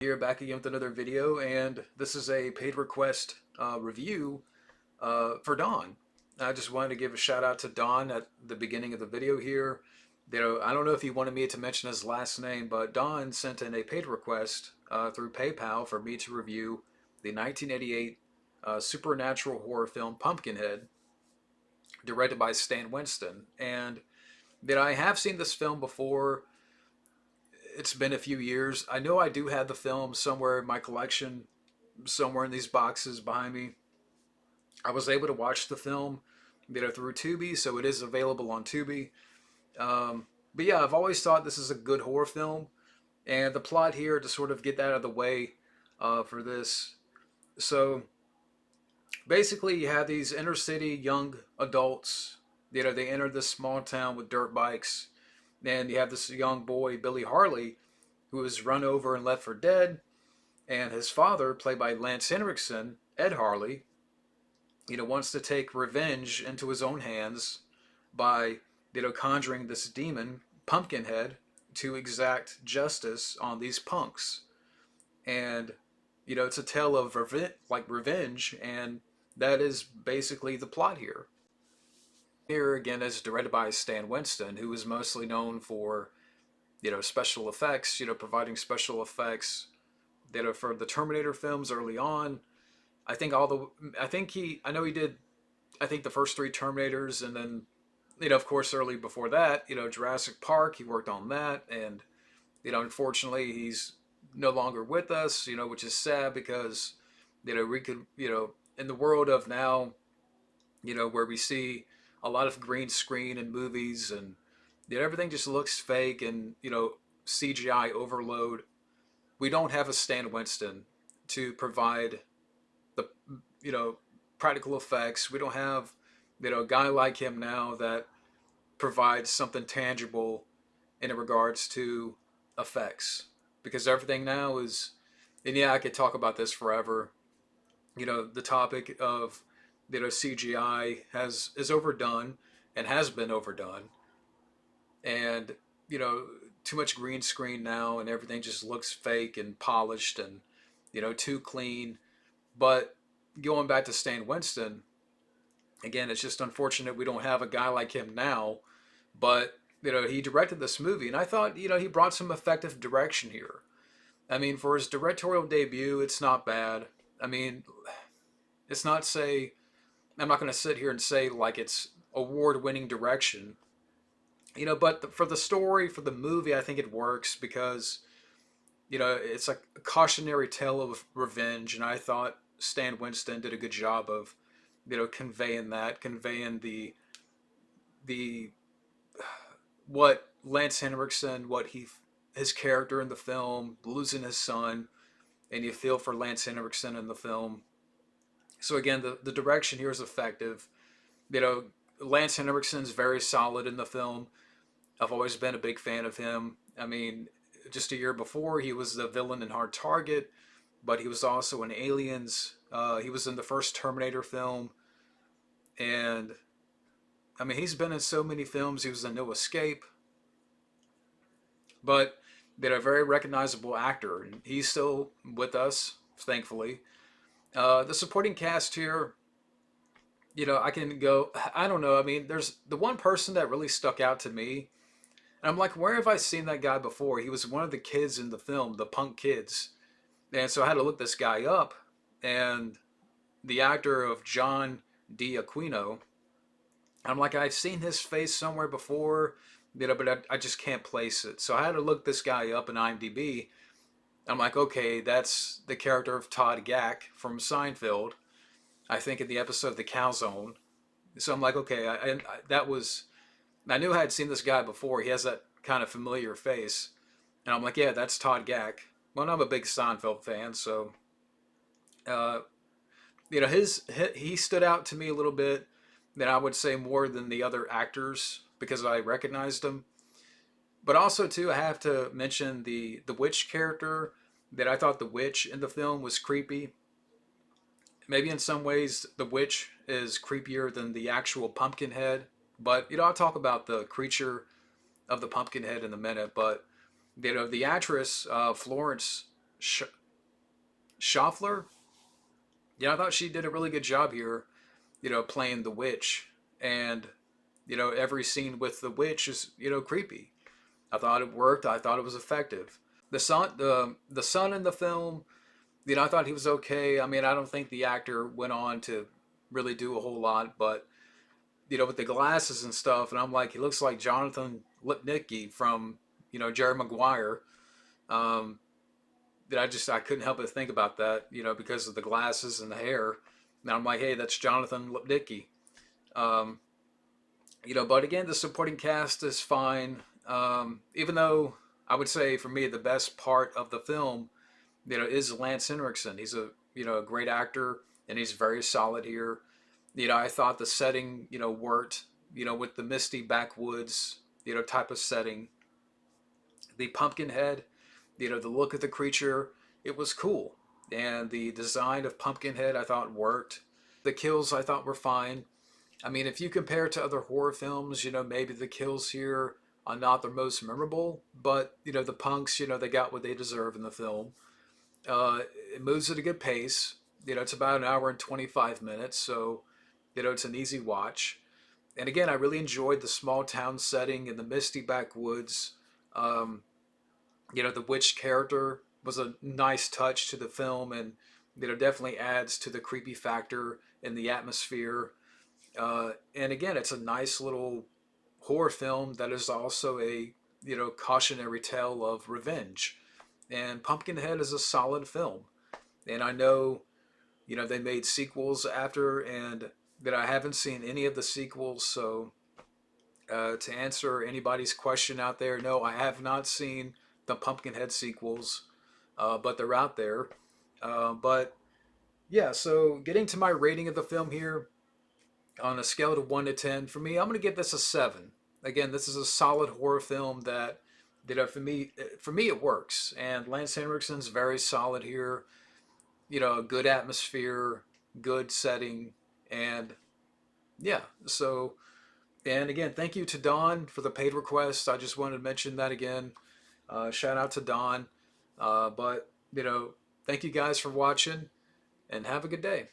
Here back again with another video, and this is a paid request review for Dawn. I just wanted to give a shout out to Dawn at the beginning of the video here. I don't know if he wanted me to mention his last name, but Dawn sent in a paid request through PayPal for me to review the 1988 supernatural horror film Pumpkinhead, directed by Stan Winston. And that I have seen this film before. It's been a few years. I know I do have the film somewhere in my collection, somewhere in these boxes behind me. I was able to watch the film, through Tubi, so it is available on Tubi. But yeah, I've always thought this is a good horror film, and the plot here to sort of get that out of the way for this. So basically, you have these inner city young adults. They enter this small town with dirt bikes, and you have this young boy, Billy Harley, who was run over and left for dead, and his father, played by Lance Henriksen, Ed Harley, wants to take revenge into his own hands by, conjuring this demon, Pumpkinhead, to exact justice on these punks. And, it's a tale of revenge, and that is basically the plot here. Here again is directed by Stan Winston, who is mostly known for, special effects, providing special effects, for the Terminator films early on. I know he did, I think the first three Terminators, and then, of course, early before that, Jurassic Park, he worked on that, and, unfortunately, he's no longer with us, which is sad because, we could, in the world of now, where we see a lot of green screen in movies and everything just looks fake and, CGI overload. We don't have a Stan Winston to provide the, you know, practical effects. We don't have, a guy like him now that provides something tangible in regards to effects, because everything now is, and yeah, I could talk about this forever. The topic of, CGI has is overdone and has been overdone, and too much green screen now, and everything just looks fake and polished and too clean. But going back to Stan Winston, again, it's just unfortunate we don't have a guy like him now. But he directed this movie, and I thought he brought some effective direction here. I mean, for his directorial debut, it's not bad. I mean, it's not say I'm not going to sit here and say like it's award-winning direction, but for the story, for the movie, I think it works because it's a cautionary tale of revenge, and I thought Stan Winston did a good job of conveying that, conveying the what Lance Henriksen, what his character in the film, losing his son, and you feel for Lance Henriksen in the film. So again, the direction here is effective. You know, Lance Henriksen's very solid in the film. I've always been a big fan of him. I mean, just a year before, he was the villain in Hard Target, but he was also in Aliens. He was in the first Terminator film, and I mean, he's been in so many films. He was in No Escape, but they're a very recognizable actor, and he's still with us, thankfully. The supporting cast here, I can go. I don't know. I mean, there's the one person that really stuck out to me, and I'm like, where have I seen that guy before? He was one of the kids in the film, the punk kids, and so I had to look this guy up, and the actor of John D. Aquino. I'm like, I've seen his face somewhere before, but I just can't place it. So I had to look this guy up in IMDb. I'm like, okay, that's the character of Todd Gack from Seinfeld. I think in the episode The Cow Zone. So I'm like, okay, that was, I knew I had seen this guy before. He has that kind of familiar face. And I'm like, yeah, that's Todd Gack. Well, I'm a big Seinfeld fan, so, uh, he stood out to me a little bit, than I would say more than the other actors because I recognized him. But also too, I have to mention the witch character. That I thought the witch in the film was creepy. Maybe in some ways the witch is creepier than the actual Pumpkinhead. But I'll talk about the creature of the Pumpkinhead in a minute. But the actress Florence Sh- Schaffler. Yeah, I thought she did a really good job here. Playing the witch, and every scene with the witch is creepy. I thought it worked. I thought it was effective. The son in the film, I thought he was okay. I mean, I don't think the actor went on to really do a whole lot, but with the glasses and stuff, and I'm like, he looks like Jonathan Lipnicki from Jerry Maguire. Um, that I couldn't help but think about that, because of the glasses and the hair. And I'm like, hey, that's Jonathan Lipnicki. Um, but again, the supporting cast is fine. Even though I would say for me the best part of the film, is Lance Henriksen. He's a great actor and he's very solid here. I thought the setting worked. With the misty backwoods type of setting, the Pumpkinhead, the look of the creature, it was cool, and the design of Pumpkinhead I thought worked. The kills I thought were fine. I mean, if you compare it to other horror films, maybe the kills here are not the most memorable, but the punks, they got what they deserve in the film. It moves at a good pace. It's about an hour and 25 minutes, so it's an easy watch. And again, I really enjoyed the small town setting in the misty backwoods. Um, the witch character was a nice touch to the film, and definitely adds to the creepy factor in the atmosphere. And again, it's a nice little horror film that is also a cautionary tale of revenge. And Pumpkinhead is a solid film. And I know they made sequels after, and that I haven't seen any of the sequels. So to answer anybody's question out there, no, I have not seen the Pumpkinhead sequels, but they're out there. But yeah, so getting to my rating of the film here, on a scale of 1 to 10, for me, I'm going to give this a 7. Again, this is a solid horror film that for me it works, and Lance Henriksen's very solid here. A good atmosphere, good setting, and yeah. So, and again, thank you to Don for the paid request. I just wanted to mention that again. Shout out to Don. But thank you guys for watching, and have a good day.